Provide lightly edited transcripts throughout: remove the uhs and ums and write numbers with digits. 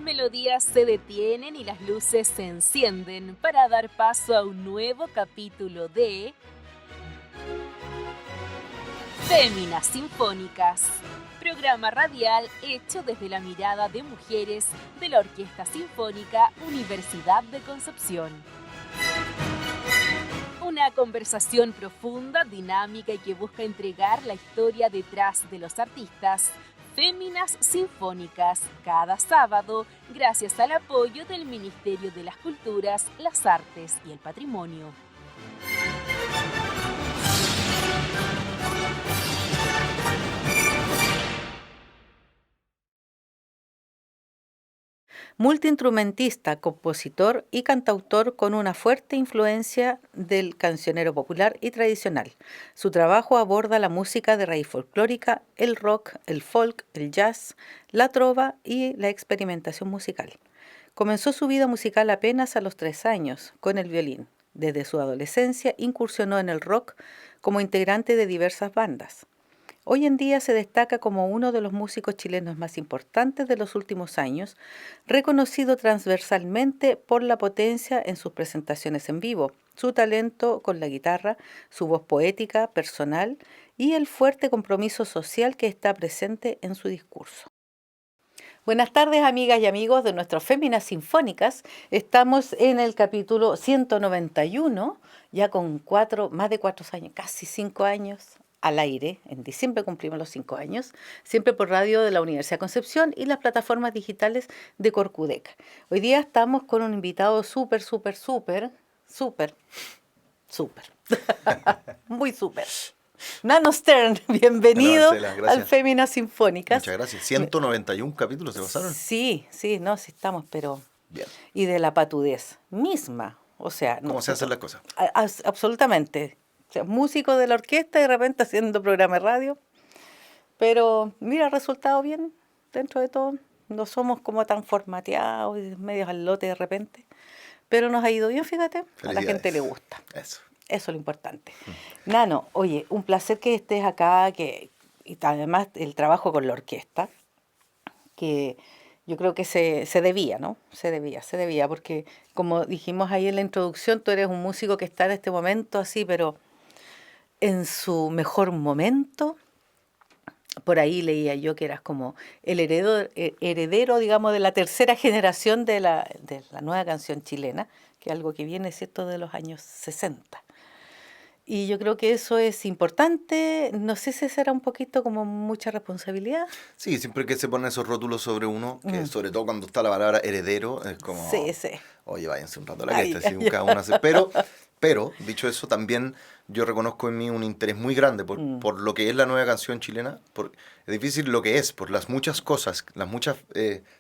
melodías se detienen y las luces se encienden para dar paso a un nuevo capítulo de Féminas Sinfónicas, programa radial hecho desde la mirada de mujeres de la Orquesta Sinfónica Universidad de Concepción. Una conversación profunda, dinámica y que busca entregar la historia detrás de los artistas. Féminas Sinfónicas, cada sábado, gracias al apoyo del Ministerio de las Culturas, las Artes y el Patrimonio. Multiinstrumentista, compositor y cantautor con una fuerte influencia del cancionero popular y tradicional. Su trabajo aborda la música de raíz folclórica, el rock, el folk, el jazz, la trova y la experimentación musical. Comenzó su vida musical apenas a los 3 años, con el violín. Desde su adolescencia incursionó en el rock como integrante de diversas bandas. Hoy en día se destaca como uno de los músicos chilenos más importantes de los últimos años, reconocido transversalmente por la potencia en sus presentaciones en vivo, su talento con la guitarra, su voz poética, personal y el fuerte compromiso social que está presente en su discurso. Buenas tardes, amigas y amigos de nuestras Féminas Sinfónicas. Estamos en el capítulo 191, ya con más de 4 años, casi 5 años al aire. En diciembre cumplimos los 5 años, siempre por radio de la Universidad de Concepción y las plataformas digitales de Corcudec. Hoy día estamos con un invitado súper, muy súper. Nano Stern, bienvenido al Féminas Sinfónicas. Muchas gracias. 191 capítulos se pasaron. Sí, estamos, pero... Bien. Y de la patudez misma, o sea... ¿Cómo se hacen las cosas? Absolutamente. O sea, músico de la orquesta y de repente haciendo programa de radio. Pero mira, el resultado bien, dentro de todo. No somos como tan formateados y medios al lote de repente. Pero nos ha ido bien, fíjate. A la gente le gusta. Eso es lo importante. Nano, oye, un placer que estés acá, y además el trabajo con la orquesta, que yo creo que se debía, ¿no? Se debía, porque como dijimos ahí en la introducción, tú eres un músico que está en este momento así, pero en su mejor momento. Por ahí leía yo que eras como el heredero, digamos, de la tercera generación de la nueva canción chilena, que es algo que viene, ¿cierto?, de los años 60. Y yo creo que eso es importante. No sé si será un poquito como mucha responsabilidad. Sí, siempre que se ponen esos rótulos sobre uno, que sobre todo cuando está la palabra heredero, es como... Sí. Oye, váyanse un rato a la fiesta, si cada uno hace... Pero, dicho eso, también yo reconozco en mí un interés muy grande por lo que es la nueva canción chilena. Es difícil lo que es, por las muchas cosas, las muchas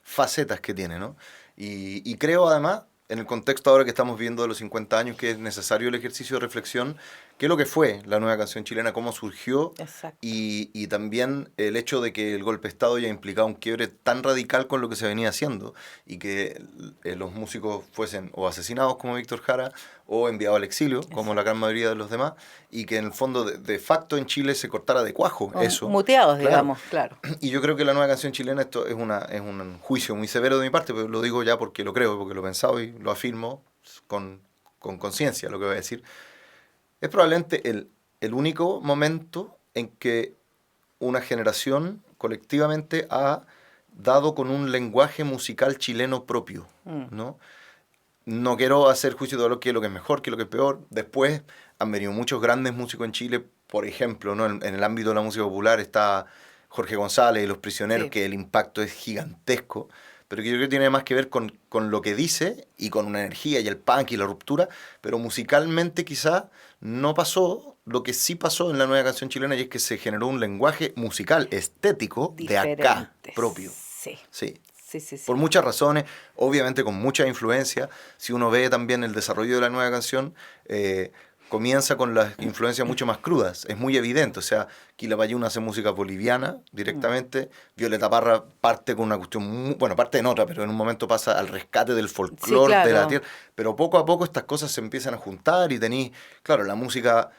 facetas que tiene, ¿no? Y creo, además, en el contexto ahora que estamos viendo de los 50 años, que es necesario el ejercicio de reflexión, qué es lo que fue la nueva canción chilena, cómo surgió, y también el hecho de que el golpe de Estado haya implicado un quiebre tan radical con lo que se venía haciendo, y que los músicos fuesen o asesinados como Víctor Jara, o enviados al exilio, como la gran mayoría de los demás, y que en el fondo de facto en Chile se cortara de cuajo eso. Muteados, digamos, claro. Y yo creo que la nueva canción chilena, esto es un juicio muy severo de mi parte, pero lo digo ya porque lo creo, porque lo he pensado y lo afirmo con conciencia, lo que voy a decir. Es probablemente el único momento en que una generación colectivamente ha dado con un lenguaje musical chileno propio, ¿no? No quiero hacer juicio de lo que es mejor, que lo que es peor. Después han venido muchos grandes músicos en Chile, por ejemplo, ¿no? En el ámbito de la música popular está Jorge González y Los Prisioneros, que el impacto es gigantesco, pero que yo creo que tiene más que ver con lo que dice y con una energía y el punk y la ruptura, pero musicalmente quizá no pasó lo que sí pasó en la nueva canción chilena, y es que se generó un lenguaje musical, estético, diferente, de acá, propio. Sí. Por muchas razones, obviamente con mucha influencia. Si uno ve también el desarrollo de la nueva canción, comienza con las influencias mucho más crudas, es muy evidente. O sea, Quilapayún hace música boliviana directamente, Violeta Parra parte con una cuestión, parte en otra, pero en un momento pasa al rescate del folclore de la tierra. Pero poco a poco estas cosas se empiezan a juntar y tenéis, claro, la música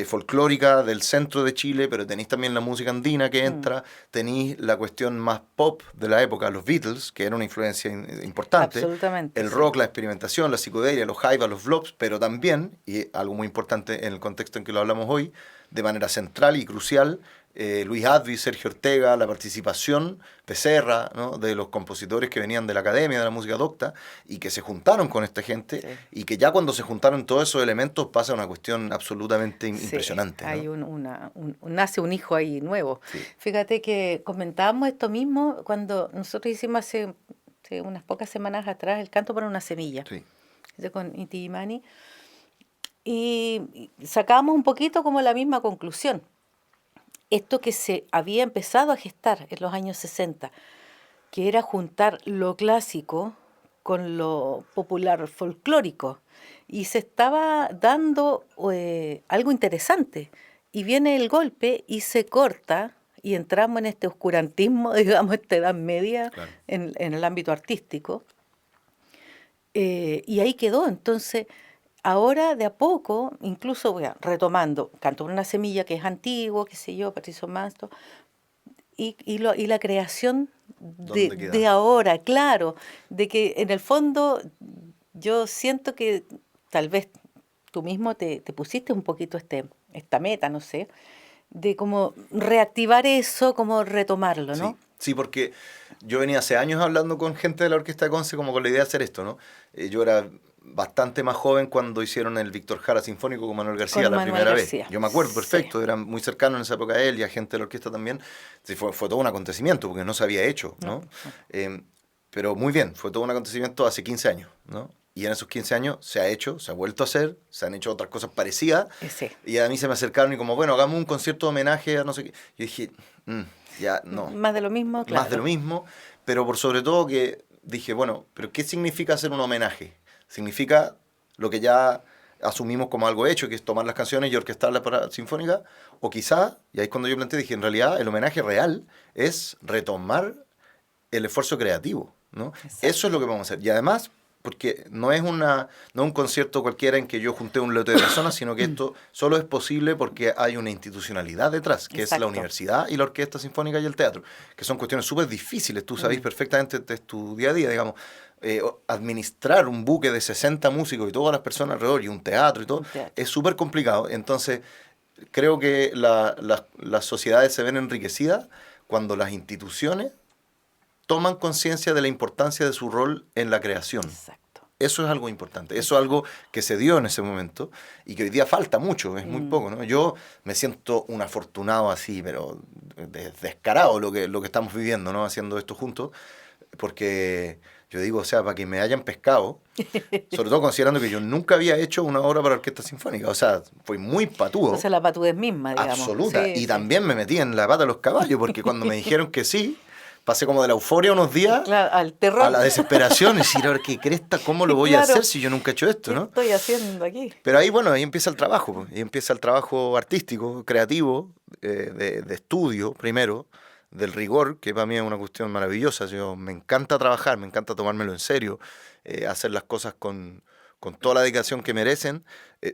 folclórica del centro de Chile, pero tenéis también la música andina que entra, tenéis la cuestión más pop de la época, los Beatles, que era una influencia importante, Absolutamente, el sí. rock, la experimentación, la psicodelia, los jaivas, los flops, pero también, y algo muy importante en el contexto en que lo hablamos hoy, de manera central y crucial, Luis Advi, Sergio Ortega, la participación Becerra, ¿no?, de los compositores que venían de la Academia de la Música Docta y que se juntaron con esta gente, Sí. y que ya cuando se juntaron todos esos elementos pasa una cuestión absolutamente Sí, impresionante, ¿no? hay nace un hijo ahí nuevo. Sí. Fíjate que comentábamos esto mismo cuando nosotros hicimos hace unas pocas semanas atrás el canto para una semilla, Sí. ese con Inti Illimani, y sacábamos un poquito como la misma conclusión. Esto que se había empezado a gestar en los años 60, que era juntar lo clásico con lo popular folclórico, y se estaba dando algo interesante, y viene el golpe y se corta, y entramos en este oscurantismo, digamos, esta edad media Claro. en el ámbito artístico, y ahí quedó. Entonces, ahora de a poco, incluso retomando, Canto por una semilla, que es antiguo, qué sé yo, Patricio Mansto, y la creación ¿Dónde queda? de ahora, claro, de que en el fondo yo siento que tal vez tú mismo te pusiste un poquito esta meta, no sé, de como reactivar eso, como retomarlo, Sí, ¿no? sí, porque yo venía hace años hablando con gente de la Orquesta de Conce como con la idea de hacer esto, ¿no? Yo era bastante más joven cuando hicieron el Víctor Jara Sinfónico con Manuel García Con la Manuel primera García. vez. Yo me acuerdo Sí. perfecto, era muy cercano en esa época a él y a gente de la orquesta también. Sí, fue todo un acontecimiento porque no se había hecho, ¿no? Pero muy bien, fue todo un acontecimiento hace 15 años, ¿no? Y en esos 15 años se ha hecho, se ha vuelto a hacer, se han hecho otras cosas parecidas. Sí. Y a mí se me acercaron y como, bueno, hagamos un concierto de homenaje a no sé qué. Yo dije, ya no. Más de lo mismo, claro. Más de lo mismo, pero por sobre todo que dije, bueno, pero ¿qué significa hacer un homenaje? Significa lo que ya asumimos como algo hecho, que es tomar las canciones y orquestarlas para sinfónica, o quizá, y ahí es cuando yo planteé, dije, en realidad el homenaje real es retomar el esfuerzo creativo, ¿no? Exacto. Eso es lo que vamos a hacer. Y además, porque no es un concierto cualquiera en que yo junté un lote de personas, sino que esto solo es posible porque hay una institucionalidad detrás, que es la Exacto. universidad y la orquesta sinfónica y el teatro, que son cuestiones súper difíciles, tú sabes perfectamente de tu día a día, digamos. Administrar un buque de 60 músicos y todas las personas alrededor y un teatro y todo, es súper complicado. Entonces, creo que las sociedades se ven enriquecidas cuando las instituciones toman conciencia de la importancia de su rol en la creación. Exacto. Eso es algo importante, eso es algo que se dio en ese momento y que hoy día falta mucho, es muy poco, ¿no? Yo me siento un afortunado así, pero descarado lo que estamos viviendo, ¿no? Haciendo esto juntos, porque yo digo, o sea, para que me hayan pescado, sobre todo considerando que yo nunca había hecho una obra para orquesta sinfónica, o sea, fue muy patudo. O sea, la patudez misma, digamos. Absoluta. Sí, Y sí. también me metí en la pata de los caballos, porque cuando me dijeron que sí, pasé como de la euforia unos días Claro, al terror. a la desesperación, y decir, a ver, ¿qué cresta? ¿Cómo lo voy a Claro. hacer si yo nunca he hecho esto, ¿Qué no? estoy haciendo aquí? Pero ahí, bueno, ahí empieza el trabajo, pues, y empieza el trabajo artístico, creativo, de estudio, primero, del rigor, que para mí es una cuestión maravillosa. Yo, me encanta trabajar, me encanta tomármelo en serio, hacer las cosas con toda la dedicación que merecen,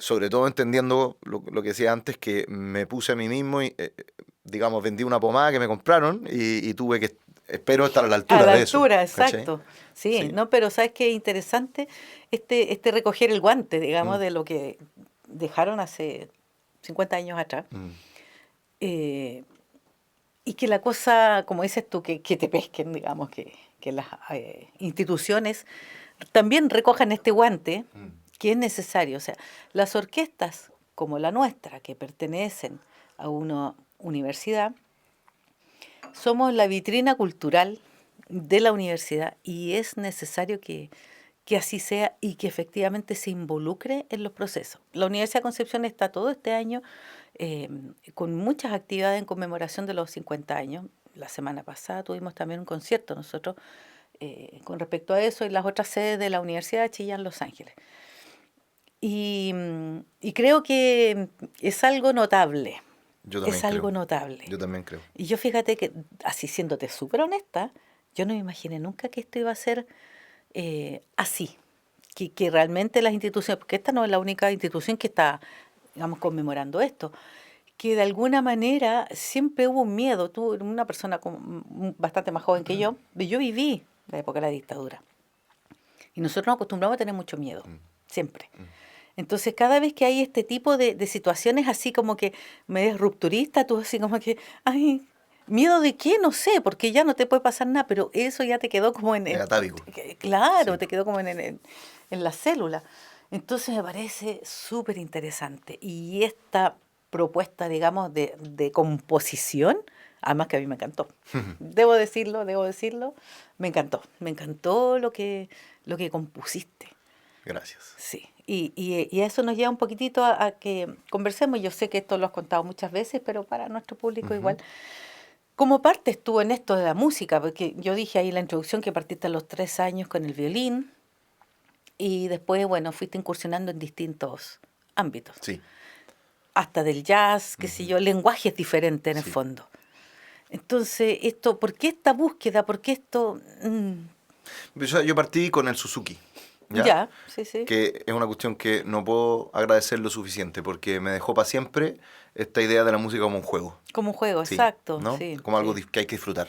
sobre todo entendiendo lo que decía antes, que me puse a mí mismo y, digamos, vendí una pomada que me compraron y tuve que, espero estar a la altura A la de eso. altura, ¿cachai? exacto. Sí, Sí. no, pero ¿sabes qué? Interesante este recoger el guante, digamos, de lo que dejaron hace 50 años atrás. Eh, y que la cosa, como dices tú, que te pesquen, digamos, que las instituciones también recojan este guante que es necesario. O sea, las orquestas como la nuestra, que pertenecen a una universidad, somos la vitrina cultural de la universidad y es necesario que así sea y que efectivamente se involucre en los procesos. La Universidad de Concepción está todo este año con muchas actividades en conmemoración de los 50 años. La semana pasada tuvimos también un concierto nosotros con respecto a eso en las otras sedes de la Universidad de Chillán, Los Ángeles. Y creo que es algo notable. Yo también Es algo creo. notable. Yo también creo. Y yo fíjate que, así siéndote súper honesta, yo no me imaginé nunca que esto iba a ser así. Que realmente las instituciones, porque esta no es la única institución que está digamos, conmemorando esto, que de alguna manera siempre hubo un miedo. Tú eres una persona bastante más joven que yo viví la época de la dictadura. Y nosotros nos acostumbramos a tener mucho miedo, siempre. Entonces, cada vez que hay este tipo de situaciones así como que me es rupturista, tú así como que, ay, ¿miedo de qué? No sé, porque ya no te puede pasar nada, pero eso ya te quedó como Atávico. Claro, Sí. te quedó como en la célula. Entonces me parece súper interesante. Y esta propuesta, digamos, de composición, además que a mí me encantó. Debo decirlo, me encantó lo que compusiste. Gracias. Sí, y eso nos lleva un poquitito a que conversemos. Yo sé que esto lo has contado muchas veces, pero para nuestro público igual. ¿Cómo partes tú en esto de la música? Porque yo dije ahí en la introducción que partiste a los 3 años con el violín y después, bueno, fuiste incursionando en distintos ámbitos. Sí. Hasta del jazz, qué sé yo, lenguajes diferentes en el Sí. fondo. Entonces, ¿por qué esta búsqueda? ¿Por qué esto? Yo partí con el Suzuki. Ya, sí. Que es una cuestión que no puedo agradecer lo suficiente, porque me dejó para siempre esta idea de la música como un juego. Como un juego, Sí, exacto. ¿no? Sí, como algo sí. que hay que disfrutar.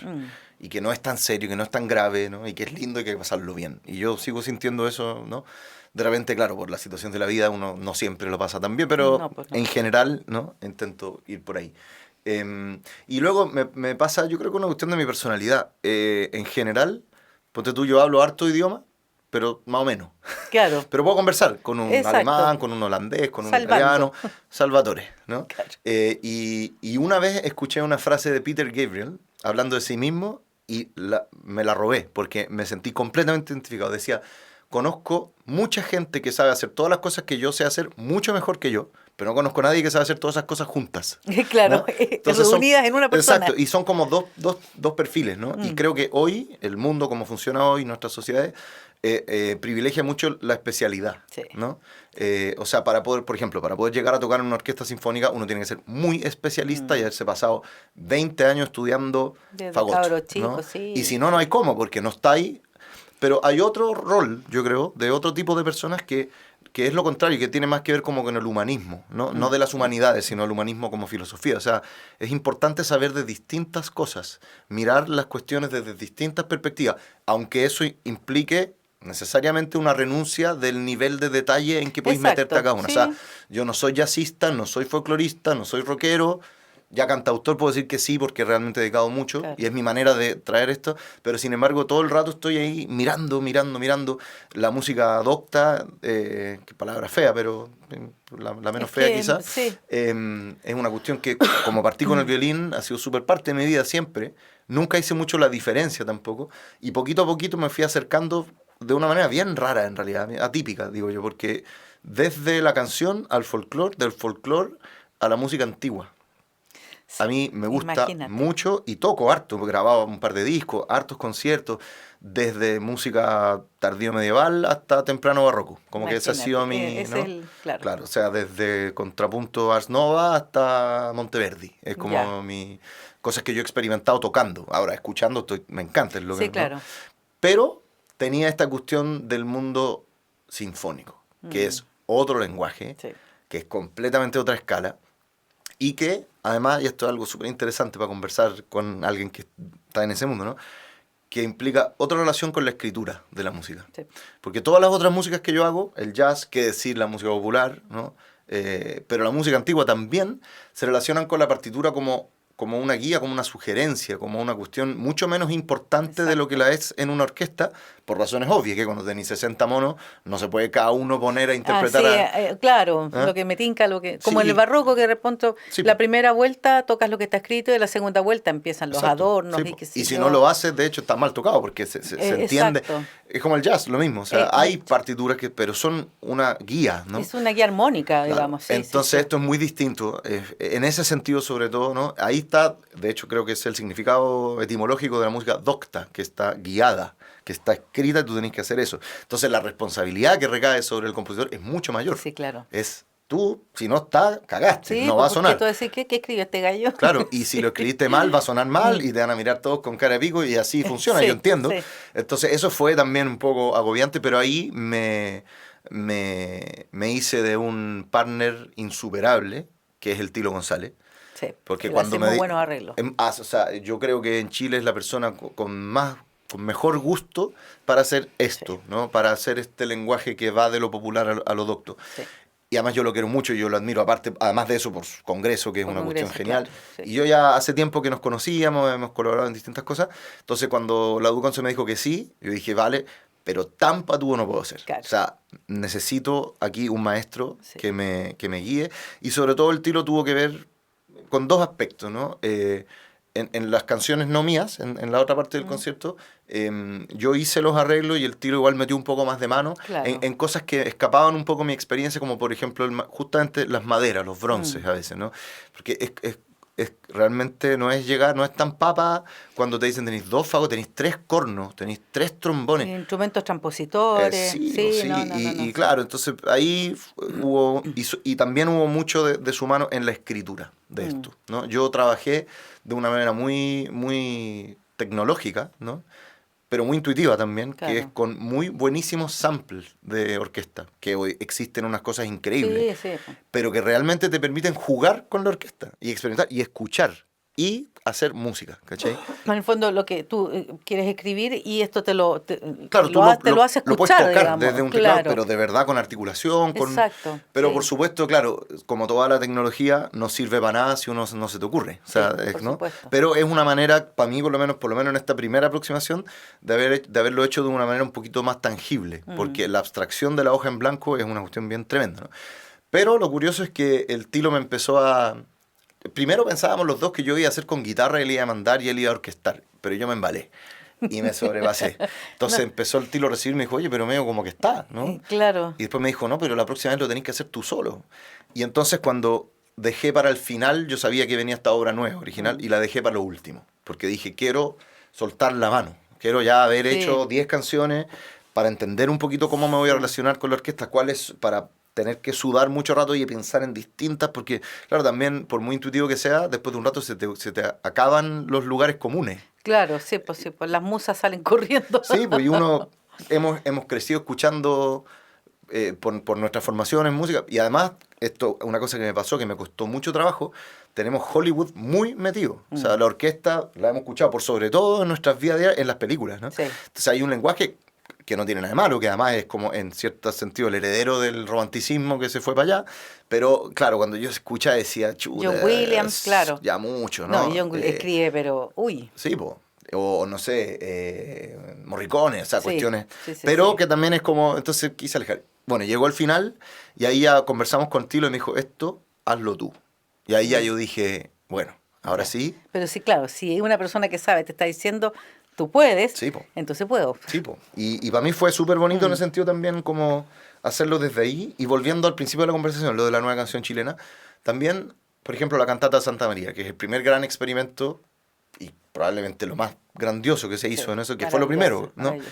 Y que no es tan serio, que no es tan grave, ¿no? Y que es lindo y que hay que pasarlo bien. Y yo sigo sintiendo eso, ¿no? De repente, claro, por la situación de la vida uno no siempre lo pasa tan bien, pero No, pues no. en general, ¿no? Intento ir por ahí. Y luego me pasa, yo creo que una cuestión de mi personalidad. En general, ponte tú, yo hablo harto idioma, pero más o menos. Claro. Pero puedo conversar con un Exacto. alemán, con un holandés, con un Salvando. italiano. Salvatore, ¿no? Claro. Y una vez escuché una frase de Peter Gabriel hablando de sí mismo y me la robé porque me sentí completamente identificado. Decía, conozco mucha gente que sabe hacer todas las cosas que yo sé hacer mucho mejor que yo, pero no conozco a nadie que sabe hacer todas esas cosas juntas. Claro, ¿no? Entonces reunidas en una persona. Exacto, y son como dos perfiles, ¿no? Y creo que hoy, el mundo como funciona hoy, nuestras sociedades, privilegia mucho la especialidad, Sí. ¿no? O sea, por ejemplo, para poder llegar a tocar en una orquesta sinfónica, uno tiene que ser muy especialista y haberse pasado 20 años estudiando Desde fagot, cabro ¿no? chico, sí. Y si no, no hay cómo, porque no está ahí. Pero hay otro rol, yo creo, de otro tipo de personas que es lo contrario, que tiene más que ver como con el humanismo, ¿no? No de las humanidades, sino el humanismo como filosofía. O sea, es importante saber de distintas cosas, mirar las cuestiones desde distintas perspectivas, aunque eso implique necesariamente una renuncia del nivel de detalle en que podéis Exacto, meterte a cada una. sí. O sea, yo no soy jazzista, no soy folclorista, no soy rockero. Ya cantautor puedo decir que sí, porque realmente he dedicado mucho, Claro. y es mi manera de traer esto, pero sin embargo todo el rato estoy ahí mirando la música docta, qué palabra fea, pero la menos Es fea que, quizás. sí. Es una cuestión que, como partí con el violín, ha sido súper parte de mi vida siempre. Nunca hice mucho la diferencia tampoco, y poquito a poquito me fui acercando de una manera bien rara, en realidad, atípica, digo yo, porque desde la canción al folclore, del folclore a la música antigua. A mí me gusta Imagínate. mucho y toco harto, he grabado un par de discos, hartos conciertos, desde música tardío medieval hasta temprano barroco. Como que ese ha sido mi... Ese ¿no? es claro. O sea, desde contrapunto Ars Nova hasta Monteverdi. Es como Ya. mi... Cosas que yo he experimentado tocando. Ahora, escuchando, me encanta. Es lo Sí, que, ¿no? claro. Pero tenía esta cuestión del mundo sinfónico, que es otro lenguaje, Sí. que es completamente otra escala, y que, además, y esto es algo súper interesante para conversar con alguien que está en ese mundo, ¿no? Que implica otra relación con la escritura de la música. Sí. Porque todas las otras músicas que yo hago, el jazz, qué decir, la música popular, ¿no? Pero la música antigua también se relacionan con la partitura como una guía, como una sugerencia, como una cuestión mucho menos importante de lo que la es en una orquesta, por razones obvias, que cuando tenéis 60 monos no se puede cada uno poner a interpretar claro, ¿Ah? lo que me tinca, como Sí. en el barroco, que de repente Sí, la po. primera vuelta tocas lo que está escrito y la segunda vuelta empiezan los Exacto, adornos sí, y po. qué sé Y si yo. no lo haces, de hecho, está mal tocado, porque se entiende. Exacto. Es como el jazz, lo mismo. O sea, Eh, hay partituras pero son una guía, ¿no? Es una guía armónica, Claro. digamos. Sí, Entonces sí, sí. esto es muy distinto, en ese sentido sobre todo, ¿no? Ahí está, de hecho creo que es el significado etimológico de la música docta, que está guiada, que está escrita y tú tenés que hacer eso. Entonces la responsabilidad que recae sobre el compositor es mucho mayor. Sí, claro. Es tú, si no está, cagaste, Sí, no va a porque sonar. tú decís, ¿qué escribió este gallo? Claro, y si lo escribiste mal, va a sonar mal y te van a mirar todos con cara de pico y así funciona, Sí, yo entiendo. sí. Entonces eso fue también un poco agobiante, pero ahí me hice de un partner insuperable, que es el Tilo González. Sí, Porque sí, cuando hacemos buenos arreglos. O sea, yo creo que en Chile es la persona con mejor gusto para hacer esto, Sí. ¿no? Para hacer este lenguaje que va de lo popular a lo docto. Sí. Y además yo lo quiero mucho y yo lo admiro, aparte, además de eso, por su congreso, que es Por una congreso, cuestión genial. claro, sí. Y yo ya hace tiempo que nos conocíamos, hemos colaborado en distintas cosas. Entonces, cuando la Duconce me dijo que sí, yo dije, vale, pero tan patúo no puedo ser. Claro. O sea, necesito aquí un maestro Sí. que me guíe. Y sobre todo el tiro tuvo que ver con dos aspectos, ¿no? En las canciones no mías, en la otra parte del concierto, yo hice los arreglos y el tiro igual metió un poco más de mano Claro. en cosas que escapaban un poco mi experiencia, como por ejemplo justamente las maderas, los bronces a veces, ¿no? Porque realmente no es tan papa cuando te dicen tenéis 2 fagos, tenéis 3 cornos, tenéis 3 trombones. Instrumentos transpositores. Sí, Sí, sí, no, no, y, no, no, y sí. claro, entonces ahí hubo, y también hubo mucho de su mano en la escritura de esto, ¿no? Yo trabajé de una manera muy, muy tecnológica, ¿no? Pero muy intuitiva también, Claro. que es con muy buenísimos samples de orquesta, que hoy existen unas cosas increíbles, Sí, sí. pero que realmente te permiten jugar con la orquesta y experimentar y escuchar y hacer música, ¿cachai? En el fondo lo que tú quieres escribir y esto te lo Claro, tú te lo hace lo puedes escuchar, tocar digamos. desde un teclado, Claro. pero de verdad con articulación. Exacto, Pero sí. por supuesto, claro, como toda la tecnología, no sirve para nada si uno no se te ocurre. O sea, Sí, por ¿no? supuesto. Pero es una manera, para mí por lo menos en esta primera aproximación, de haberlo hecho de una manera un poquito más tangible. Porque la abstracción de la hoja en blanco es una cuestión bien tremenda, ¿no? Pero lo curioso es que el Tilo me empezó a... Primero pensábamos los dos que yo iba a hacer con guitarra, él iba a mandar y él iba a orquestar, pero yo me embalé y me sobrepasé. Entonces empezó el Tilo a recibir y me dijo, oye, pero medio como que está, ¿no? Claro. Y después me dijo, no, pero la próxima vez lo tenés que hacer tú solo. Y entonces cuando dejé para el final, yo sabía que venía esta obra nueva, original, y la dejé para lo último, porque dije, quiero soltar la mano, quiero ya haber Sí. hecho 10 canciones para entender un poquito cómo me voy a relacionar con la orquesta, cuáles, para tener que sudar mucho rato y pensar en distintas, porque claro, también por muy intuitivo que sea, después de un rato se te acaban los lugares comunes. Claro, sí, pues las musas salen corriendo. Sí, pues y uno hemos crecido escuchando por nuestra formación en música, y además, esto una cosa que me pasó, que me costó mucho trabajo, tenemos Hollywood muy metido. O sea, la orquesta la hemos escuchado por sobre todo en nuestras vidas diarias, en las películas, ¿no? Sí. Entonces hay un lenguaje que no tiene nada de malo, que además es como en cierto sentido el heredero del romanticismo que se fue para allá, pero claro, cuando yo escuchaba decía, chuta, John Williams, claro. ya mucho, ¿no? No, John Williams escribe, pero uy. Sí, po. O no sé, Morricone, o sea, Sí, cuestiones. sí, sí, pero sí. que también es como, entonces quise alejar. Bueno, llegó el final y ahí ya conversamos con Tilo y me dijo, esto, hazlo tú. Y ahí ya yo dije, bueno, ahora sí, Pero sí, claro, si una persona que sabe te está diciendo, tú puedes, Sí, po. entonces puedo. sí, po. Y para mí fue súper bonito en el sentido también como hacerlo desde ahí. Y volviendo al principio de la conversación, lo de la nueva canción chilena, también, por ejemplo, la cantata Santa María, que es el primer gran experimento y probablemente lo más grandioso que se hizo en eso, que fue lo primero, ¿no? Maravilloso.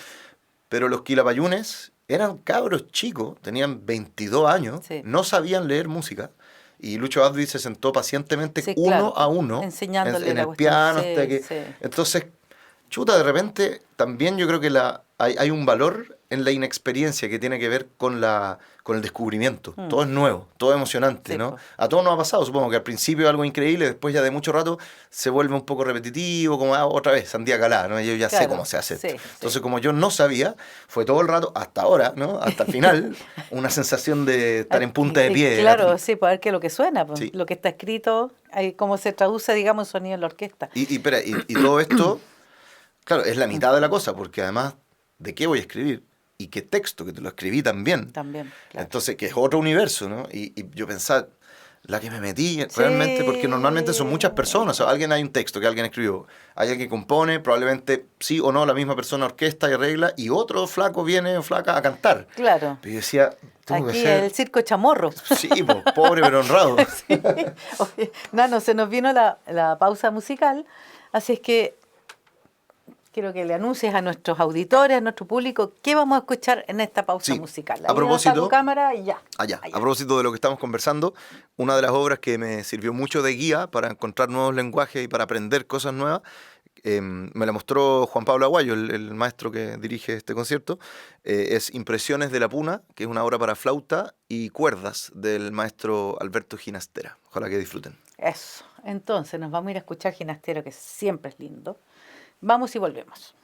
Pero los quilapayunes eran cabros chicos, tenían 22 años, Sí. no sabían leer música. Y Lucho Advi se sentó pacientemente Sí, uno claro, a uno enseñándole en la el cuestión. piano Sí, hasta que... sí. Entonces, chuta, de repente también yo creo que hay un valor en la inexperiencia que tiene que ver con el descubrimiento. Todo es nuevo, todo es emocionante, Sí, ¿no? po. A todos nos ha pasado, supongo que al principio algo increíble, después ya de mucho rato se vuelve un poco repetitivo, como otra vez, sandía calada, ¿no? Yo ya sé Claro, cómo se hace sí, esto. sí. Entonces, como yo no sabía, fue todo el rato, hasta ahora, ¿no? Hasta el final, una sensación de estar en punta de pie. Claro, sí, para ver qué es lo que suena, pues, Sí. lo que está escrito, ahí cómo se traduce, digamos, en sonido en la orquesta. Espera, y todo esto, claro, es la mitad de la cosa, porque además, ¿de qué voy a escribir? Y qué texto, que te lo escribí también. También, claro. Entonces, que es otro universo, ¿no? Y yo pensaba, la que me metí realmente, porque normalmente son muchas personas. O sea, hay un texto que alguien escribió, hay alguien que compone, probablemente sí o no la misma persona orquesta y arregla, y otro flaco viene o flaca a cantar. Claro. Pero yo decía, tengo Aquí que ser... el circo chamorro. Sí, po, pobre pero honrado. Sí. Oye, Nano, se nos vino la pausa musical, así es que quiero que le anuncies a nuestros auditores, a nuestro público, qué vamos a escuchar en esta pausa Sí, musical. a propósito- tu cámara y ya. Allá, Allá. a propósito de lo que estamos conversando, una de las obras que me sirvió mucho de guía para encontrar nuevos lenguajes y para aprender cosas nuevas, Me la mostró Juan Pablo Aguayo, el maestro que dirige este concierto. Es Impresiones de la Puna, que es una obra para flauta y cuerdas del maestro Alberto Ginastera. Ojalá que disfruten. Eso. Entonces nos vamos a ir a escuchar Ginastero, que siempre es lindo. Vamos y volvemos.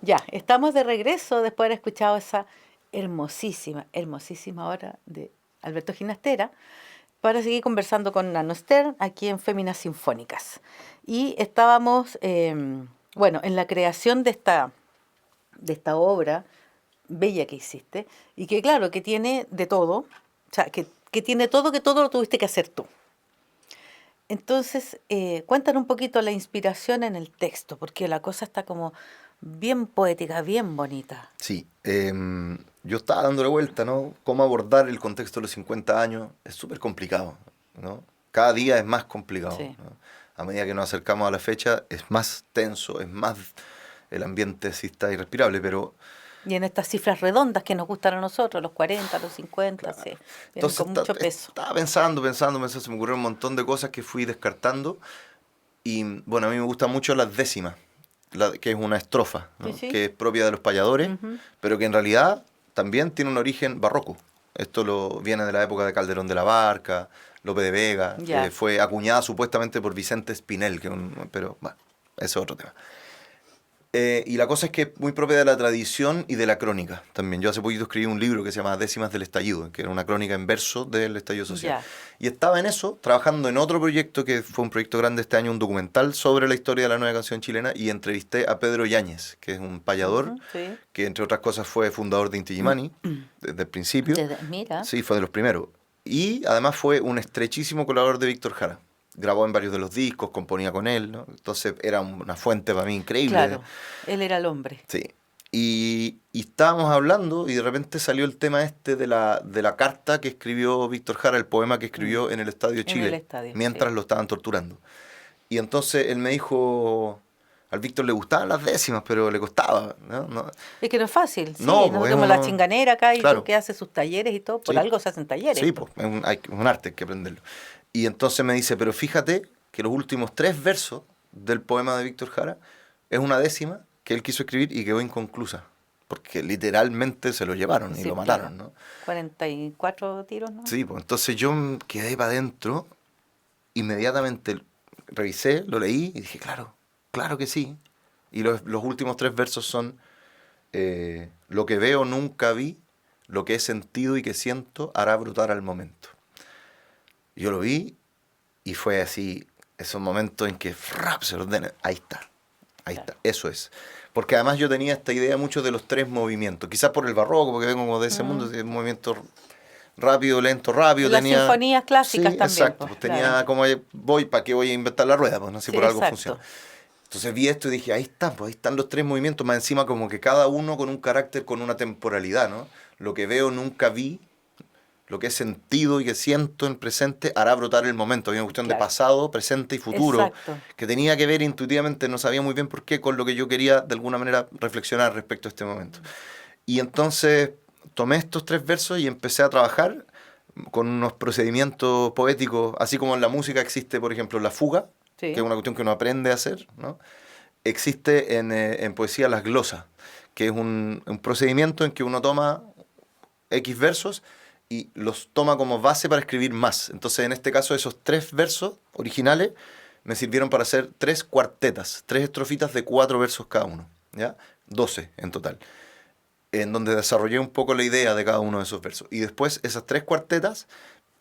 Ya, estamos de regreso después de haber escuchado esa hermosísima obra de Alberto Ginastera, para seguir conversando con Nano Stern aquí en Féminas Sinfónicas. Y estábamos, bueno, en la creación de esta obra bella que hiciste, y que claro, que tiene de todo, o sea, que tiene todo, que todo lo tuviste que hacer tú. Entonces, cuéntanos un poquito la inspiración en el texto, porque la cosa está como bien poética, bien bonita. Sí, yo estaba dándole vuelta, ¿no? Cómo abordar el contexto de los 50 años es súper complicado, ¿no? Cada día es más complicado, Sí. ¿no? A medida que nos acercamos a la fecha es más tenso, es más, el ambiente sí está irrespirable, pero Y en estas cifras redondas que nos gustan a nosotros, los 40, los 50, sí, vienen entonces con mucho peso. estaba pensando, se me ocurrieron un montón de cosas que fui descartando y bueno, a mí me gustan mucho las décimas, que es una estrofa, ¿no? Sí, sí. Que es propia de los payadores, Ujú. pero que en realidad también tiene un origen barroco. Esto viene de la época de Calderón de la Barca, Lope de Vega, Ya. fue acuñada supuestamente por Vicente Espinel, pero bueno, ese es otro tema. Y la cosa es que es muy propia de la tradición y de la crónica también. Yo hace poquito escribí un libro que se llama Décimas del Estallido, que era una crónica en verso del estallido social. Ya. Y estaba en eso, trabajando en otro proyecto que fue un proyecto grande este año, un documental sobre la historia de la nueva canción chilena, y entrevisté a Pedro Yáñez, que es un payador, Ujú, sí. que entre otras cosas fue fundador de Inti Illimani desde el principio. Mira, Sí, fue de los primeros. Y además fue un estrechísimo colaborador de Víctor Jara. Grabó en varios de los discos, componía con él, ¿no? Entonces era una fuente para mí increíble. claro, él era el hombre. Sí. Y estábamos hablando y de repente salió el tema este de la carta que escribió Víctor Jara, el poema que escribió en el Estadio Chile, el estadio, mientras sí. lo estaban torturando. Y entonces él me dijo, al Víctor le gustaban las décimas, pero le costaba, ¿no? Es que no es fácil, sí, No, pues, nosotros es tenemos la uno- chinganera acá y claro. tú que haces sus talleres y todo, por Sí. algo se hacen talleres. Sí, po. pues, es un arte, hay que aprenderlo. Y entonces me dice, pero fíjate que los últimos 3 versos del poema de Víctor Jara es una décima que él quiso escribir y quedó inconclusa, porque literalmente se lo llevaron y Sí, lo pues, mataron, ¿no? 44 tiros, ¿no? Sí, pues entonces yo quedé para adentro, inmediatamente revisé, lo leí y dije, claro que sí. Y los últimos 3 versos son, lo que veo nunca vi, lo que he sentido y que siento hará brotar al momento. Yo lo vi y fue así, esos momentos en que ¡frap! Se ordena. Ahí Claro. está, eso es. Porque además yo tenía esta idea mucho de los 3 movimientos, quizás por el barroco, porque vengo como de ese mundo, de movimiento rápido, lento, rápido. Las tenía, sinfonías clásicas sí, también. exacto, Pues, tenía claro. como, ¿para qué voy a inventar la rueda? Pues no sé, Sí, por algo exacto. funciona. Entonces vi esto y dije, ahí está, pues ahí están los 3 movimientos, más encima como que cada uno con un carácter, con una temporalidad, ¿no? Lo que veo nunca vi, lo que he sentido y que siento en presente hará brotar el momento. Había una cuestión de Claro. pasado, presente y futuro, Exacto. que tenía que ver intuitivamente, no sabía muy bien por qué, con lo que yo quería de alguna manera reflexionar respecto a este momento. Y entonces tomé estos 3 versos y empecé a trabajar con unos procedimientos poéticos, así como en la música existe, por ejemplo, la fuga, Sí. que es una cuestión que uno aprende a hacer, ¿no? Existe en poesía las glosas, que es un procedimiento en que uno toma X versos y los toma como base para escribir más. Entonces, en este caso, esos 3 versos originales me sirvieron para hacer 3 cuartetas, 3 estrofitas de 4 versos cada uno, ¿ya? 12 en total, en donde desarrollé un poco la idea de cada uno de esos versos. Y después esas 3 cuartetas,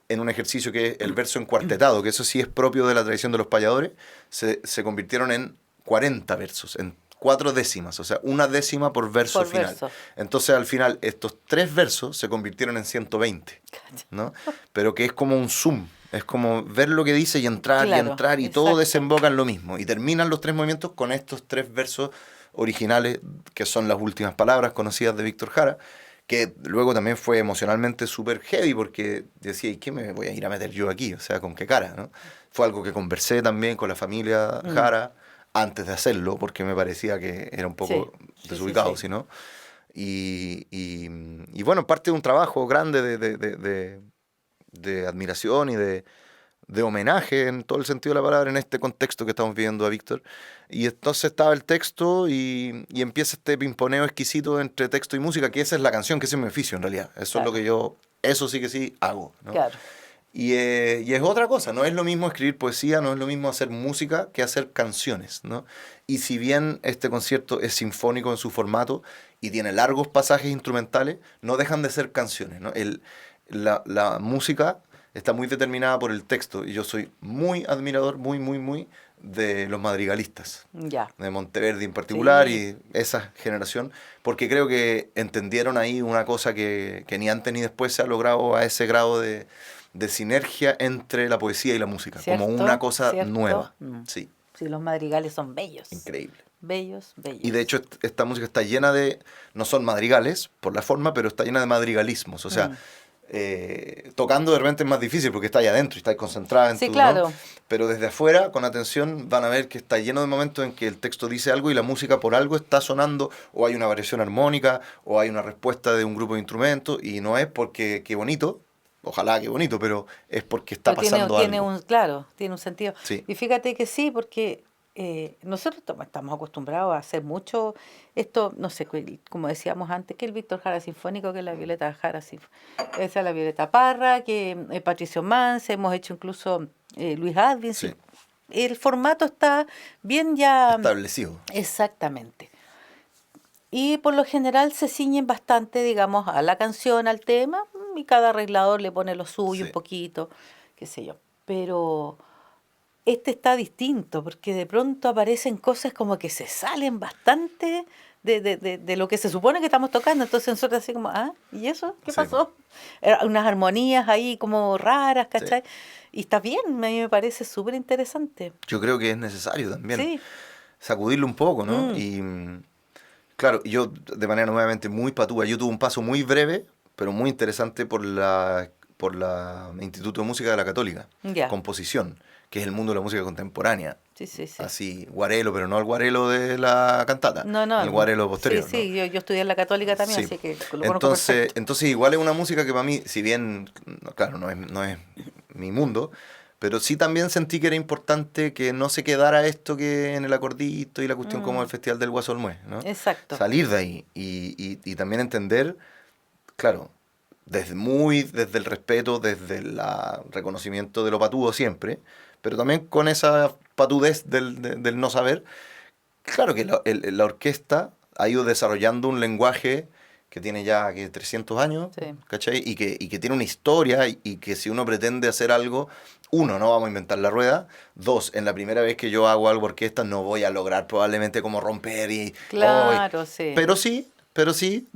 en un ejercicio que es el verso encuartetado, que eso sí es propio de la tradición de los payadores, se convirtieron en 40 versos, en 4 décimas, o sea, una décima por verso Por final. verso. Entonces, al final, estos 3 versos se convirtieron en 120, ¿no? Pero que es como un zoom, es como ver lo que dice y entrar, Claro, y todo exacto. desemboca en lo mismo. Y terminan los 3 movimientos con estos 3 versos originales, que son las últimas palabras conocidas de Víctor Jara, que luego también fue emocionalmente súper heavy, porque decía, ¿y qué me voy a ir a meter yo aquí? O sea, ¿con qué cara? ¿no? Fue algo que conversé también con la familia Jara antes de hacerlo, porque me parecía que era un poco Sí, desubicado, sí. ¿sí, no? Y bueno, parte de un trabajo grande de admiración y de homenaje en todo el sentido de la palabra en este contexto que estamos viviendo a Víctor. Y entonces estaba el texto y empieza este pimponeo exquisito entre texto y música, que esa es la canción, que ese es mi oficio en realidad. Eso Claro. es lo que eso sí que sí hago, ¿no? Claro. Y es otra cosa, no es lo mismo escribir poesía, no es lo mismo hacer música que hacer canciones, ¿no? Y si bien este concierto es sinfónico en su formato y tiene largos pasajes instrumentales, no dejan de ser canciones, ¿no? La música está muy determinada por el texto y yo soy muy admirador, muy, de los madrigalistas, Ya. de Monteverdi en particular Sí. y esa generación, porque creo que entendieron ahí una cosa que ni antes ni después se ha logrado a ese grado de sinergia entre la poesía y la música, como ¿Cierto? una cosa ¿Cierto? nueva. Mm. Sí, Sí, los madrigales son bellos. increíble. Bellos, bellos. Y de hecho esta música está llena de, no son madrigales por la forma, pero está llena de madrigalismos. O sea, Mm. Tocando de repente es más difícil porque está ahí adentro y está concentrada en Sí, tu, claro. ¿no? Pero desde afuera, con atención, van a ver que está lleno de momentos en que el texto dice algo y la música por algo está sonando, o hay una variación armónica, o hay una respuesta de un grupo de instrumentos, y no es porque qué bonito, ojalá qué bonito, pero es porque está Pero pasando tiene algo. claro, tiene un sentido. Sí, Y fíjate que sí, porque nosotros estamos acostumbrados a hacer mucho esto, no sé, como decíamos antes, que el Víctor Jara Sinfónico, que la Violeta Jara Sinfónico, esa es la Violeta Parra, que Patricio Mance, hemos hecho incluso Luis Advin. sí, El formato está bien ya establecido. exactamente. Y por lo general se ciñen bastante, digamos, a la canción, al tema, y cada arreglador le pone lo suyo Sí. un poquito, qué sé yo. Pero este está distinto, porque de pronto aparecen cosas como que se salen bastante de lo que se supone que estamos tocando. Entonces nosotros así como, ah, ¿y eso? ¿Qué Sí, po. pasó? Unas armonías ahí como raras, Sí. ¿cachai? Y está bien, a mí me parece súper interesante. Yo creo que es necesario también Sí. sacudirlo un poco, ¿no? Mm. Y claro, yo de manera nuevamente muy patúa, yo tuve un paso muy breve, pero muy interesante por la Instituto de Música de la Católica, Ya. composición, que es el mundo de la música contemporánea. Sí, sí, sí. Así, guarelo, pero no el guarelo de la cantata, No, no. el guarelo posterior, Sí, sí, ¿no? yo estudié en la Católica también, Sí. así que lo conozco perfecto. Entonces igual es una música que para mí, si bien, claro, no es mi mundo, pero sí también sentí que era importante que no se quedara esto que en el acordito y la cuestión como el Mm, Festival del Guasol Mué, ¿no? exacto. Salir de ahí y también entender, claro, desde el respeto, desde el reconocimiento de lo patudo siempre, pero también con esa patudez del no saber. Claro que la orquesta ha ido desarrollando un lenguaje que tiene ya que 300 años, Sí. ¿cachai? Y que tiene una historia y que si uno pretende hacer algo, uno, no vamos a inventar la rueda, dos, en la primera vez que yo hago algo orquesta no voy a lograr probablemente como romper Claro, sí. pero sí,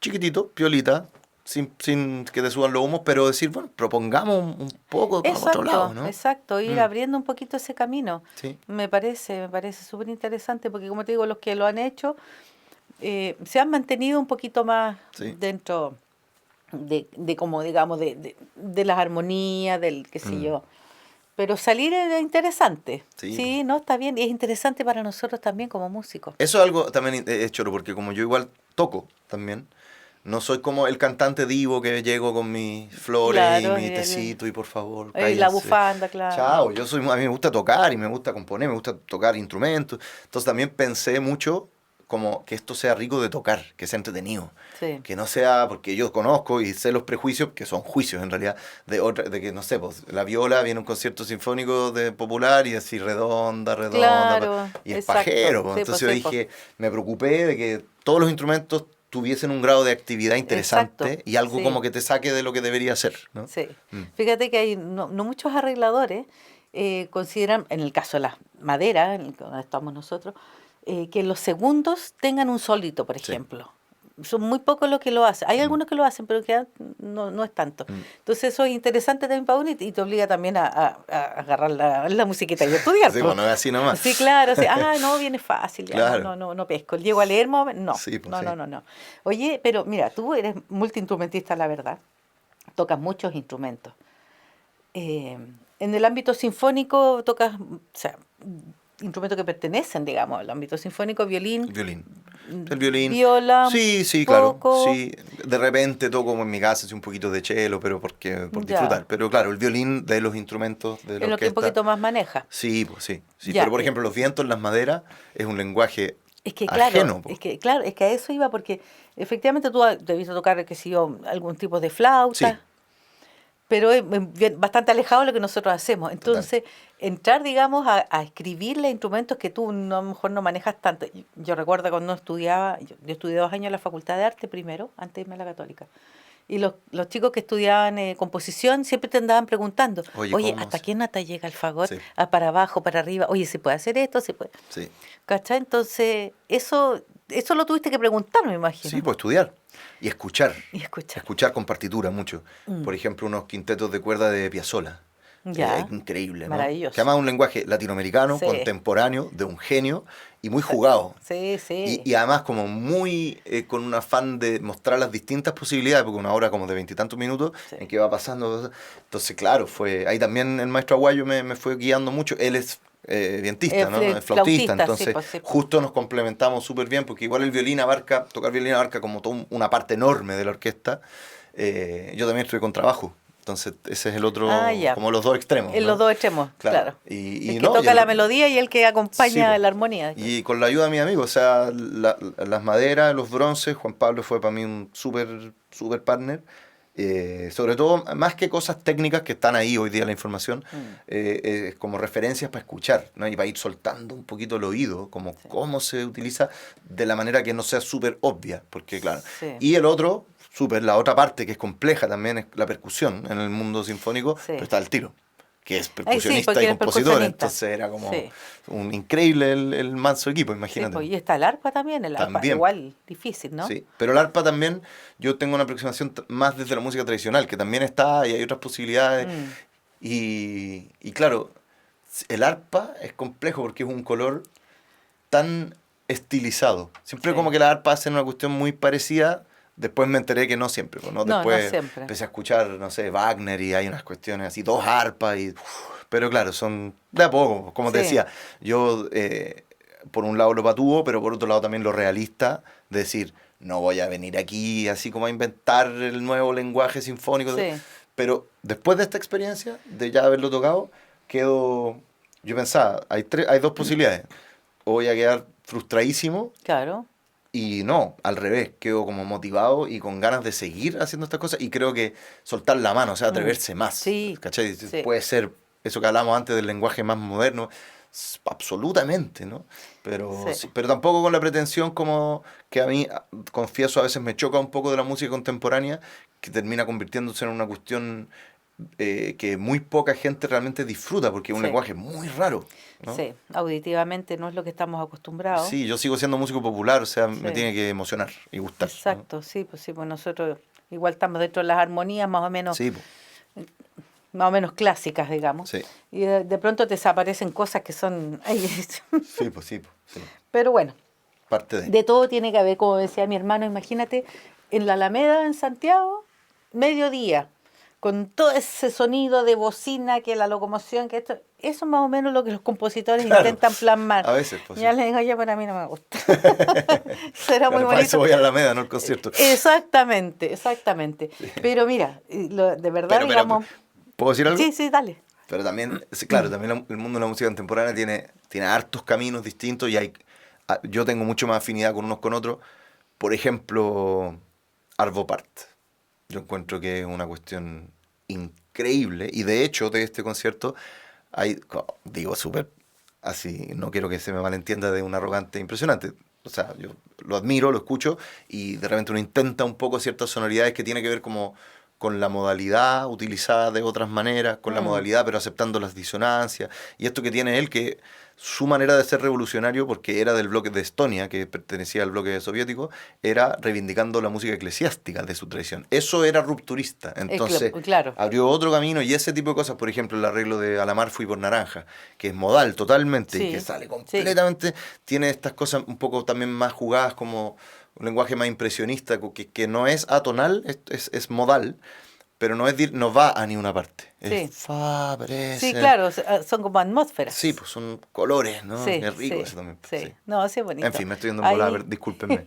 chiquitito, piolita, sin que te suban los humos, pero decir, bueno, propongamos un poco para otro lado, Exacto, ¿no? exacto, ir Mm, abriendo un poquito ese camino. sí, Me parece súper interesante porque como te digo, los que lo han hecho se han mantenido un poquito más sí. dentro de como digamos de las armonías, del qué sé Mm, yo. Pero salir es interesante. sí. Sí, no, está bien. Y es interesante para nosotros también como músicos. Eso es algo también es choro, porque como yo igual toco también, no soy como el cantante divo que llego con mis flores y Claro, mi tecito y por favor, la cállense. bufanda, claro. Chao, a mí me gusta tocar y me gusta componer, me gusta tocar instrumentos. Entonces también pensé mucho como que esto sea rico de tocar, que sea entretenido. Sí. Que no sea, porque yo conozco y sé los prejuicios, que son juicios en realidad, de que, no sé, pues, la viola viene a un concierto sinfónico de popular y así redonda, Claro, y es exacto. pajero, pues. Sí, Entonces pues, yo sí, pues. dije, me preocupé de que todos los instrumentos tuviesen un grado de actividad interesante Exacto, y algo sí. como que te saque de lo que debería ser, ¿no? Sí. Mm. Fíjate que hay no muchos arregladores consideran, en el caso de la madera, en el que donde estamos nosotros, que los segundos tengan un solito, por Sí. ejemplo. Son muy pocos los que lo hacen. Hay Mm. algunos que lo hacen, pero que no es tanto. Mm. Entonces eso es interesante también para uno y te obliga también a agarrar la musiquita y a estudiar. Sí, po. pues no es así nomás. Sí, claro. Sí. Ah, no, viene fácil. Ya, Claro. no pesco. Llego a leer, no. Sí, pues, No, sí. no. Oye, pero mira, tú eres multiinstrumentista, la verdad. Tocas muchos instrumentos. Eh, en el ámbito sinfónico tocas, o sea, instrumentos que pertenecen, digamos, al ámbito sinfónico, violín, Violín. El violín. viola, Sí, claro. poco. Sí, de repente toco en mi casa así un poquito de cello, pero por Ya. disfrutar. Pero claro, el violín de los instrumentos de la Es lo que un orquesta. poquito más maneja. Sí, pues sí. Ya, Pero por ejemplo, los vientos, las maderas, es un lenguaje Es que claro, ajeno, po. es que a eso iba porque efectivamente tú debiste tocar, qué sé yo, algún tipo de flauta, Sí. pero es bastante alejado de lo que nosotros hacemos. Entonces, entrar, digamos, a escribirle instrumentos que tú a lo mejor no manejas tanto. Yo recuerdo cuando estudiaba, yo estudié 2 años en la Facultad de Arte primero, antes de irme a la Católica. Y los chicos que estudiaban composición siempre te andaban preguntando, oye, ¿hasta qué nota llega el fagot? Sí. Para abajo, para arriba. Oye, ¿se puede hacer esto? ¿Se puede? Sí. ¿Cachai? Entonces, eso lo tuviste que preguntar, me imagino. Sí, pues estudiar y escuchar. Y escuchar. Escuchar con partitura mucho. Por ejemplo, unos quintetos de cuerda de Piazzolla. Ya. Increíble, ¿no? Maravilloso. Que además es un lenguaje latinoamericano, Sí. contemporáneo, de un genio y muy jugado. Sí, sí. Y además como muy con un afán de mostrar las distintas posibilidades, porque una hora como de 20 y tantos minutos Sí. en que va pasando. Entonces, claro, ahí también el maestro Aguayo me fue guiando mucho. Él es vientista, ¿no? Es flautista, entonces sí, pues. justo nos complementamos súper bien, porque igual tocar violín abarca como toda una parte enorme de la orquesta. Yo también estoy con trabajo. Entonces, ese es el otro, como los dos extremos. En ¿no? los dos extremos, claro. Y el que toca la melodía y el que acompaña sí, la armonía. Y con la ayuda de mi amigo, o sea, las maderas, los bronces, Juan Pablo fue para mí un súper partner. Sobre todo, más que cosas técnicas que están ahí hoy día en la información, como referencias para escuchar, ¿no? Y para ir soltando un poquito el oído, como cómo se utiliza de la manera que no sea súper obvia, porque claro. Sí. Y el otro, la otra parte que es compleja también es la percusión en el mundo sinfónico, pero está el tiro, que es percusionista y compositor, entonces era como un increíble el manso equipo, imagínate. Sí, pues, y está el arpa también, arpa igual difícil, ¿no? Sí, pero el arpa también, yo tengo una aproximación más desde la música tradicional, que también está y hay otras posibilidades. Y claro, el arpa es complejo porque es un color tan estilizado. Siempre como que la arpa hacen una cuestión muy parecida. Después me enteré que no siempre, ¿no? Después no siempre. Empecé a escuchar, no sé, Wagner y hay unas cuestiones así, 2 arpas pero claro, son de a poco, como te decía. Yo, por un lado lo patúo, pero por otro lado también lo realista, de decir, no voy a venir aquí así como a inventar el nuevo lenguaje sinfónico. Sí. Pero después de esta experiencia, de ya haberlo tocado, yo pensaba, hay 2 posibilidades. O voy a quedar frustradísimo. Claro. Y no, al revés, quedo como motivado y con ganas de seguir haciendo estas cosas y creo que soltar la mano, o sea, atreverse más. Sí. ¿Cachai? Sí. Puede ser eso que hablamos antes del lenguaje más moderno, absolutamente, ¿no? Pero tampoco con la pretensión como que a mí, confieso, a veces me choca un poco de la música contemporánea, que termina convirtiéndose en una cuestión que muy poca gente realmente disfruta, porque es un lenguaje muy raro, ¿no? Sí, auditivamente no es lo que estamos acostumbrados. Sí, yo sigo siendo músico popular, o sea, me tiene que emocionar y gustar. Exacto, ¿no? Sí, pues nosotros igual estamos dentro de las armonías más o menos, sí, más o menos clásicas, digamos. Sí. Y de pronto te desaparecen cosas que son... sí. Pero bueno, parte de todo tiene que haber, como decía mi hermano, imagínate, en la Alameda, en Santiago, mediodía, con todo ese sonido de bocina, que la locomoción, que esto, eso es más o menos lo que los compositores intentan plasmar. A veces, pues. Ya les digo, ya para mí no me gusta. Será muy bonito. Para eso voy a la Alameda, no al concierto. Exactamente. Sí. Pero mira, de verdad, digamos... ¿Puedo decir algo? Sí, dale. Pero también, claro, también el mundo de la música contemporánea tiene hartos caminos distintos y yo tengo mucho más afinidad con unos con otros. Por ejemplo, Arvo Pärt. Yo encuentro que es una cuestión increíble y de hecho de este concierto digo súper así, no quiero que se me malentienda de un arrogante impresionante. O sea, yo lo admiro, lo escucho y de repente uno intenta un poco ciertas sonoridades que tiene que ver como con la modalidad utilizada de otras maneras, con la modalidad pero aceptando las disonancias. Y esto que tiene él, que su manera de ser revolucionario, porque era del bloque de Estonia, que pertenecía al bloque soviético, era reivindicando la música eclesiástica de su tradición. Eso era rupturista. Entonces abrió otro camino y ese tipo de cosas, por ejemplo, el arreglo de Alamar Fui por Naranja, que es modal totalmente, y que sale completamente, tiene estas cosas un poco también más jugadas como un lenguaje más impresionista, que no es atonal, es modal, pero no va a ninguna parte. Es fa, bre, sí, claro, son como atmósferas. Sí, pues son colores, ¿no? Sí, es rico eso también. Sí. No, sí es bonito. En fin, me estoy yendo en volada, discúlpenme.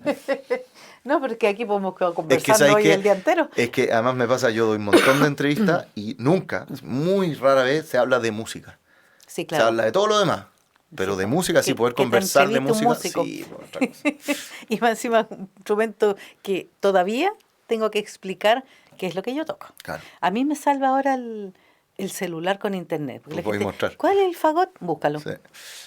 No, porque aquí podemos quedar conversando hoy el día entero. Es que además me pasa, yo doy un montón de entrevistas y nunca, muy rara vez, se habla de música. Sí, claro. Se habla de todo lo demás. Pero de música, sí, poder conversar de música, sí, otra cosa. Y más encima un instrumento que todavía tengo que explicar que es lo que yo toco. Claro. A mí me salva ahora el celular con internet. Porque Lo podéis mostrar. ¿cuál es el fagot? Búscalo. Sí.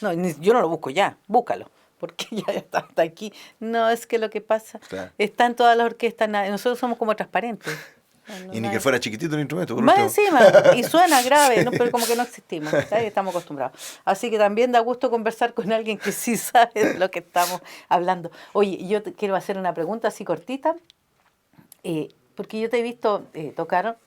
No, yo no lo busco ya, búscalo. Porque ya está aquí. No, es que lo que pasa, Claro. están todas las orquestas, nosotros somos como transparentes. Y ni que fuera chiquitito el instrumento. Por Más último. encima, y suena grave, ¿no? Pero como que no existimos, ¿sabes? Estamos acostumbrados. Así que también da gusto conversar con alguien que sí sabe de lo que estamos hablando. Oye, yo te quiero hacer una pregunta así cortita, porque yo te he visto tocar,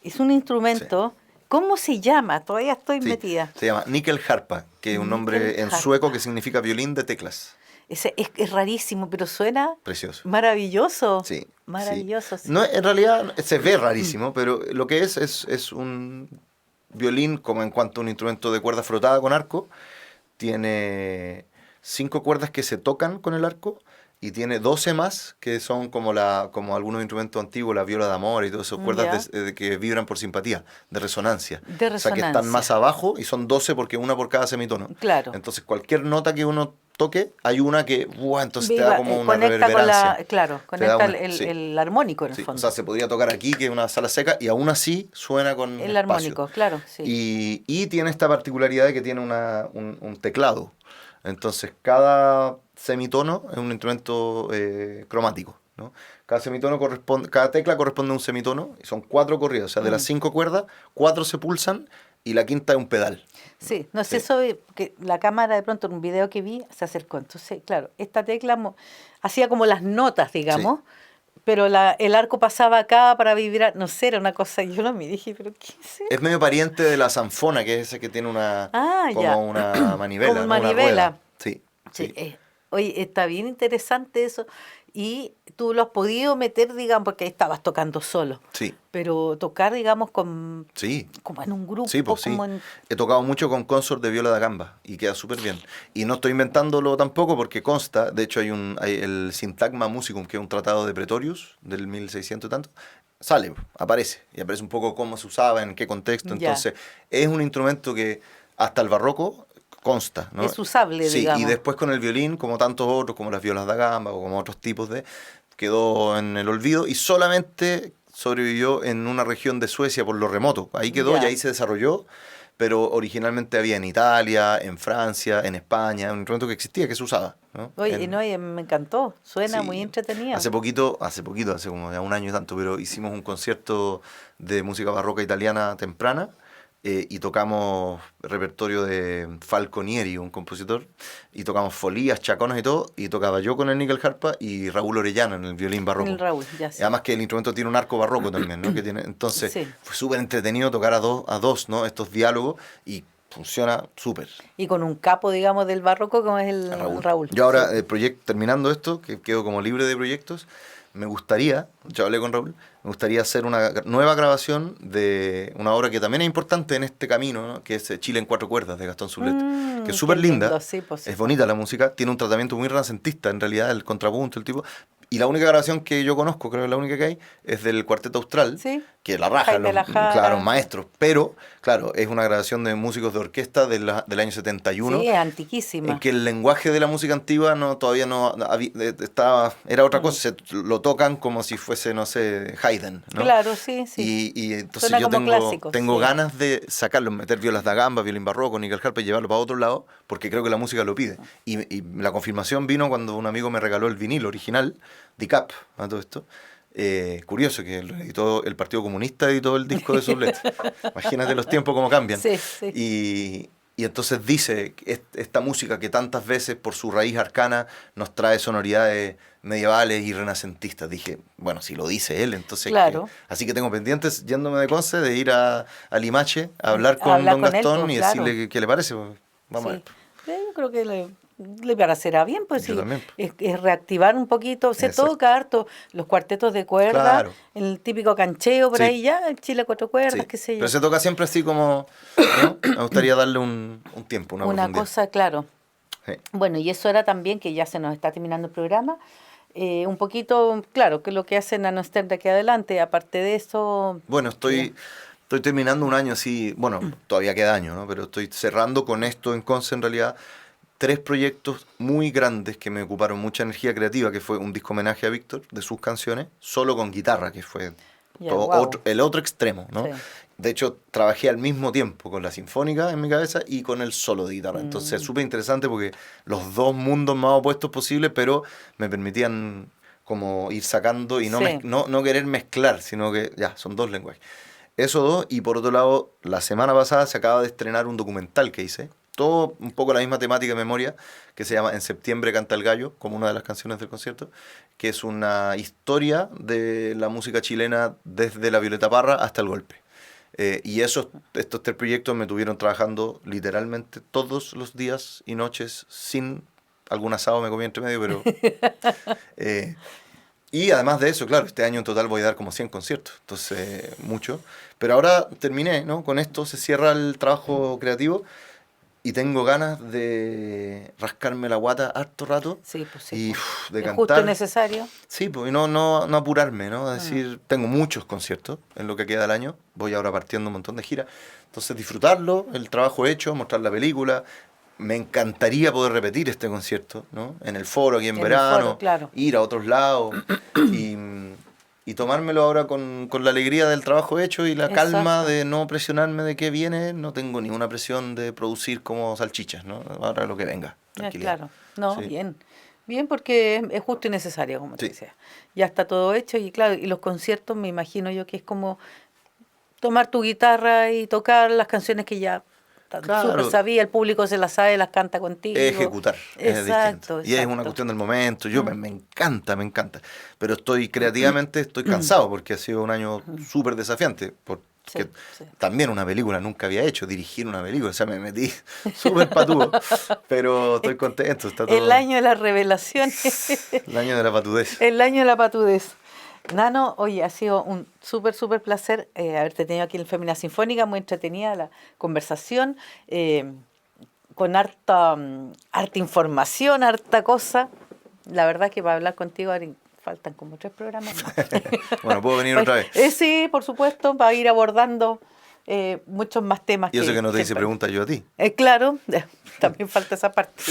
es un instrumento, ¿cómo se llama? Todavía estoy Sí, metida. se llama Nyckelharpa, que es un nombre en Nyckelharpa. sueco que significa violín de teclas. Es rarísimo, pero suena Precioso. maravilloso. Sí. Maravilloso. Sí. No, en realidad se ve rarísimo, pero lo que es un violín como en cuanto a un instrumento de cuerda frotada con arco. Tiene 5 cuerdas que se tocan con el arco y tiene 12 más que son como algunos instrumentos antiguos, la viola de amor y todas esas cuerdas que vibran por simpatía, de resonancia. De O sea, que están resonancia. más abajo y son 12 porque una por cada semitono. Claro. Entonces cualquier nota que uno toque, hay una que, entonces te Viva, da como una conecta reverberancia. claro, Te da conecta una- sí. el armónico en el Sí, fondo. o sea, se podría tocar aquí, que es una sala seca, y aún así suena con El espacio. armónico, claro, sí. Y tiene esta particularidad de que tiene un teclado. Entonces, cada semitono es un instrumento cromático, ¿no? Cada tecla corresponde a un semitono, y son 4 corridas. O sea, de las 5 cuerdas, 4 se pulsan, y la quinta es un pedal. Sí, no sé, Sí. eso que la cámara de pronto en un video que vi se acercó. Entonces, claro, esta tecla hacía como las notas, digamos, pero el arco pasaba acá para vibrar. No sé, era una cosa, yo lo miré y dije, ¿pero qué es eso? Es medio pariente de la zanfona, que es ese que tiene una ya. una manivela, Como ¿no? Una manivela. rueda. Sí, Sí, sí. oye, está bien interesante eso. Y tú lo has podido meter, digamos, porque ahí estabas tocando solo. Sí, Pero tocar, digamos, sí. como en un grupo, Sí, pues sí. como en... He tocado mucho con consort de viola da gamba y queda súper bien. Y no estoy inventándolo tampoco porque consta, de hecho hay el Syntagma Musicum, que es un tratado de Pretorius del 1600 y tanto, sale, aparece, y aparece un poco cómo se usaba, en qué contexto. Ya. Entonces, es un instrumento que hasta el barroco consta, ¿no? Es usable, Sí, digamos. y después con el violín, como tantos otros, como las violas da gamba o como otros tipos quedó en el olvido y solamente sobrevivió en una región de Suecia por lo remoto. Ahí quedó Ya. y ahí se desarrolló, pero originalmente había en Italia, en Francia, en España, un instrumento que existía, que se usaba, ¿no? Oye, no, y me encantó, suena Sí. muy entretenida. Hace como ya un año y tanto, pero hicimos un concierto de música barroca italiana temprana y tocamos repertorio de Falconieri, un compositor, y tocamos folías, chaconas y todo, y tocaba yo con el Nyckelharpa y Raúl Orellana en el violín barroco. El Raúl, ya Y sé. además que el instrumento tiene un arco barroco también, ¿no? Entonces Sí. fue súper entretenido tocar a dos, ¿no? Estos diálogos y funciona súper. Y con un capo, digamos, del barroco como es el Raúl. Yo ahora, Sí. terminando esto, que quedo como libre de proyectos, me gustaría, yo hablé con Raúl, me gustaría hacer una nueva grabación de una obra que también es importante en este camino, ¿no? Que es Chile en 4 cuerdas, de Gastón Sublet, que es súper qué lindo, linda, sí, pues sí. es bonita la música, tiene un tratamiento muy renacentista, en realidad, el contrapunto, el tipo. Y la única grabación que yo conozco, creo que la única que hay, es del Cuarteto Austral, Sí. que la raja, Jaime Lajara. claro, maestros. Pero, claro, es una grabación de músicos de orquesta del año 71. Sí, es antiquísima. En que el lenguaje de la música antigua todavía no era otra cosa, lo tocan como si fuese, no sé, Haydn, ¿no? Claro, sí, sí. Y entonces Suena yo como clásico, tengo sí. ganas de sacarlo, meter violas da gamba, violín barroco, Nyckelharpa y llevarlo para otro lado, porque creo que la música lo pide. Y la confirmación vino cuando un amigo me regaló el vinilo original, DICAP, a todo esto. Curioso que el Partido Comunista editó el disco de Sublet. Imagínate los tiempos cómo cambian. Sí, sí. Y entonces dice que esta música que tantas veces por su raíz arcana nos trae sonoridades medievales y renacentistas. Dije, bueno, si lo dice él, entonces... Claro. Así que tengo pendientes, yéndome de Conce, de ir a Limache a hablar con don con él, Gastón pues, y claro. decirle qué le parece. Pues, vamos a Sí. ver. Yo creo que le parecerá bien, pues Yo sí. también. Es reactivar un poquito, se Exacto. toca harto los cuartetos de cuerda, Claro. el típico cancheo por Sí. ahí ya, el Chile a 4 cuerdas, Sí. qué sé yo. Pero se toca siempre así como... ¿no? Me gustaría darle un tiempo, una Una profundidad. cosa, claro. Sí. Bueno, y eso era también, que ya se nos está terminando el programa, un poquito, claro, que lo que hacen a Noster de aquí adelante, aparte de eso... Bueno, estoy terminando un año así, bueno, todavía queda año, ¿no? Pero estoy cerrando con esto en Conce, en realidad, 3 proyectos muy grandes que me ocuparon mucha energía creativa, que fue un disco homenaje a Víctor, de sus canciones, solo con guitarra, que fue Ya, todo wow. el otro extremo, ¿no? Sí. De hecho, trabajé al mismo tiempo con la sinfónica en mi cabeza y con el solo de guitarra. Entonces, súper interesante porque los dos mundos más opuestos posibles, pero me permitían como ir sacando y no, Sí. no querer mezclar, sino que ya, son dos lenguajes. Eso dos, y por otro lado, la semana pasada se acaba de estrenar un documental que hice, todo un poco la misma temática de memoria, que se llama En septiembre canta el gallo, como una de las canciones del concierto, que es una historia de la música chilena desde la Violeta Parra hasta el golpe. Y estos 3 proyectos me tuvieron trabajando literalmente todos los días y noches, sin algún asado me comí entre medio, pero... y además de eso, claro, este año en total voy a dar como 100 conciertos, entonces mucho. Pero ahora terminé, ¿no? Con esto se cierra el trabajo creativo y tengo ganas de rascarme la guata harto rato Sí, pues sí. y de Es cantar. justo y necesario. Sí, pues y no apurarme, ¿no? Es decir, tengo muchos conciertos en lo que queda del año, voy ahora partiendo un montón de giras, entonces disfrutarlo, el trabajo hecho, mostrar la película. Me encantaría poder repetir este concierto, ¿no? En el foro aquí en En el verano, foro, claro. ir a otros lados y tomármelo ahora con la alegría del trabajo hecho y la calma Exacto. de no presionarme de qué viene. No tengo ninguna presión de producir como salchichas, ¿no? Ahora lo que venga, tranquilidad. Claro. No, Sí. bien. Bien, porque es justo y necesario, como te Sí. decía. Ya está todo hecho y claro, y los conciertos me imagino yo que es como tomar tu guitarra y tocar las canciones que ya están Claro. súper sabía, el público se las sabe, las canta contigo. Ejecutar es Exacto, distinto. Y es una exacto. cuestión del momento. Yo me encanta. Pero estoy creativamente, estoy cansado porque ha sido un año súper desafiante. Porque Sí. también una película nunca había hecho, dirigir una película. O sea, me metí súper patudo. Pero estoy contento. Está todo. El año de las revelaciones. El año de la patudez. El año de la patudez. Nano, oye, ha sido un súper placer haberte tenido aquí en Fémina Sinfónica, muy entretenida la conversación, con harta información, harta cosa. La verdad que para hablar contigo faltan como 3 programas más. Bueno, ¿puedo venir otra vez? Sí, por supuesto, para ir abordando muchos más temas. Y eso que no te hice siempre. preguntas yo a ti. Claro, también falta esa parte,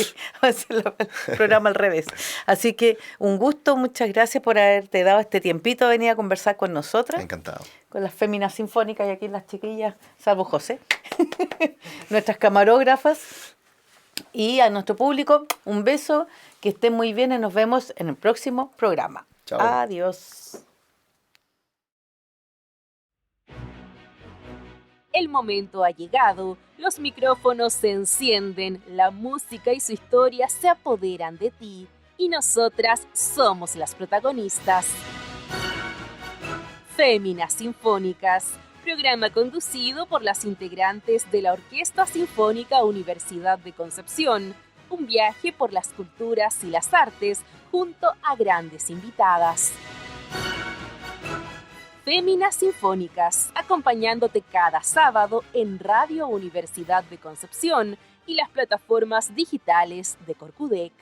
hacer el programa al revés. Así que un gusto, muchas gracias por haberte dado este tiempito de venir a conversar con nosotras, Encantado. con las féminas sinfónicas y aquí las chiquillas, salvo José, nuestras camarógrafas, y a nuestro público, un beso, que estén muy bien y nos vemos en el próximo programa. Chao. Adiós. El momento ha llegado, los micrófonos se encienden, la música y su historia se apoderan de ti y nosotras somos las protagonistas. Féminas Sinfónicas, programa conducido por las integrantes de la Orquesta Sinfónica Universidad de Concepción, un viaje por las culturas y las artes junto a grandes invitadas. Féminas Sinfónicas, acompañándote cada sábado en Radio Universidad de Concepción y las plataformas digitales de Corcudec.